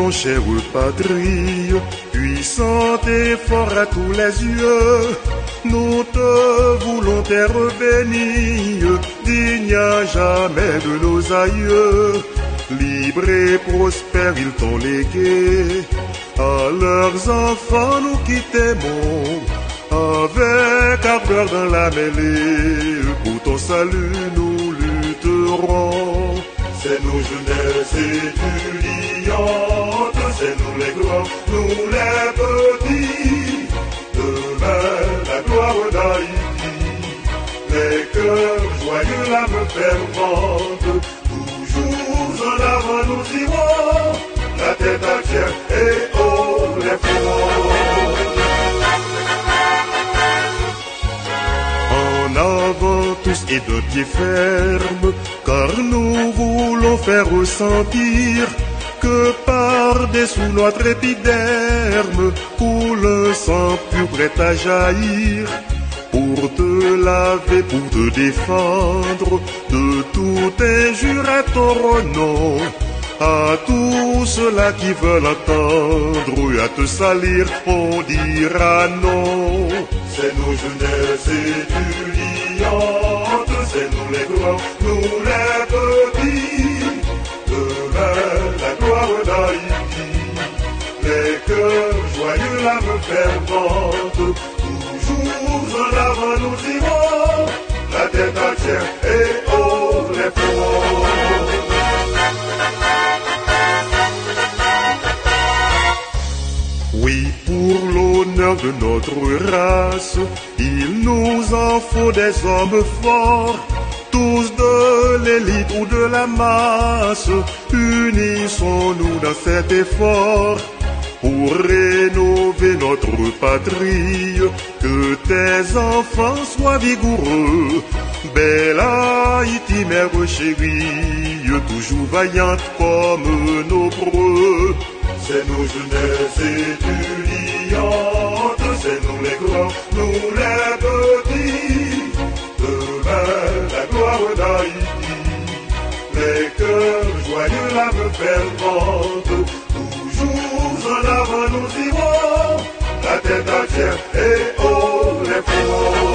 mon cher patrie, puissante et fort à tous les yeux, nous te voulons terre bénie, digne à jamais de nos aïeux. Libre et prospère ils t'ont légué, à leurs enfants nous qui t'aimons, avec ardeur dans la mêlée, pour ton salut nous lutterons. C'est nos jeunesses étudiantes, c'est nous les grands, nous les petits, demain la gloire d'Haïti, les cœurs joyeux, l'âme fervente, toujours en avant nous irons, la tête entière et haut les fronts. En avant tous et de pied ferme, car nous voulons faire ressentir que par-dessous notre épiderme coule un sang pur prêt à jaillir, pour te laver, pour te défendre de toute injure à ton nom. À tous ceux-là qui veulent entendre et à te salir, on dira non. C'est nos jeunesses étudiantes, c'est nous les grands, nous les petits, demain la gloire d'Haïti, les cœurs joyeux, l'âme fervente, toujours en avant nous irons, la tête entière et haut les fronts. Oui, pour l'honneur de notre race, il nous en faut des hommes forts, tous de l'élite ou de la masse. Unissons-nous dans cet effort pour rénover notre patrie, que tes enfants soient vigoureux. Belle Haïti, mère chérie, toujours vaillante comme nos preux. C'est nos jeunesses étudiantes, c'est nous les grands, nous les petits, demain la gloire d'Haïti, les cœurs joyeux, l'âme fervente, toujours en avant nous irons, la tête entière et haut les fronts.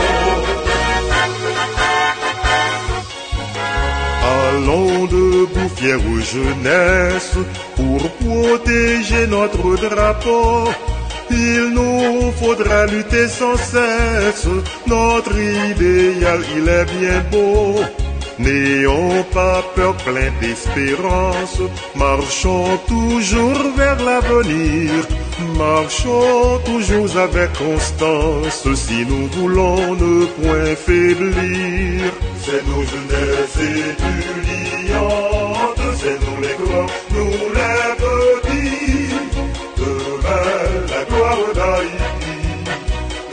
Allons debout, fière jeunesse, pour protéger notre drapeau. Il nous faudra lutter sans cesse, notre idéal il est bien beau. N'ayons pas peur, plein d'espérance, marchons toujours vers l'avenir, marchons toujours avec constance, si nous voulons ne point faiblir. C'est nos jeunesses étudiantes, c'est nous les grands, nous les petits, demain la gloire d'Haïti,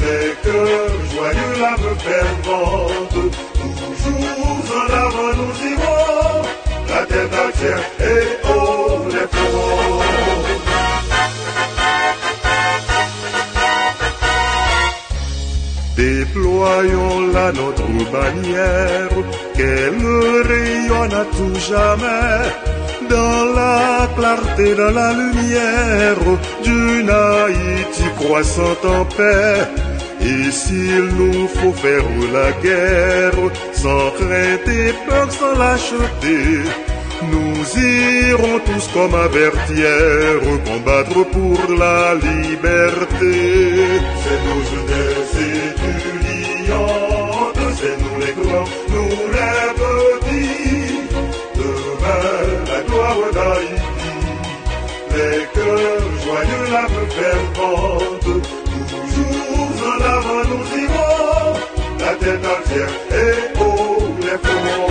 les cœurs joyeux, l'âme fervente, toujours en avant nous irons, la tête entière et haut les fronts. Déployons-la notre bannière, qu'elle rayonne à tout jamais, dans la clarté, dans la lumière, d'une Haïti croissante en paix. Et s'il nous faut faire la guerre, sans crainte et peur, sans lâcheté, nous irons tous comme avertières, combattre pour la liberté. C'est nos jeunesses étudiantes, c'est nous les grands, nous les petits, demain la gloire d'Haïti, les cœurs joyeux, l'âme fervente, toujours en avant nous irons, la tête entière et haut les fronts.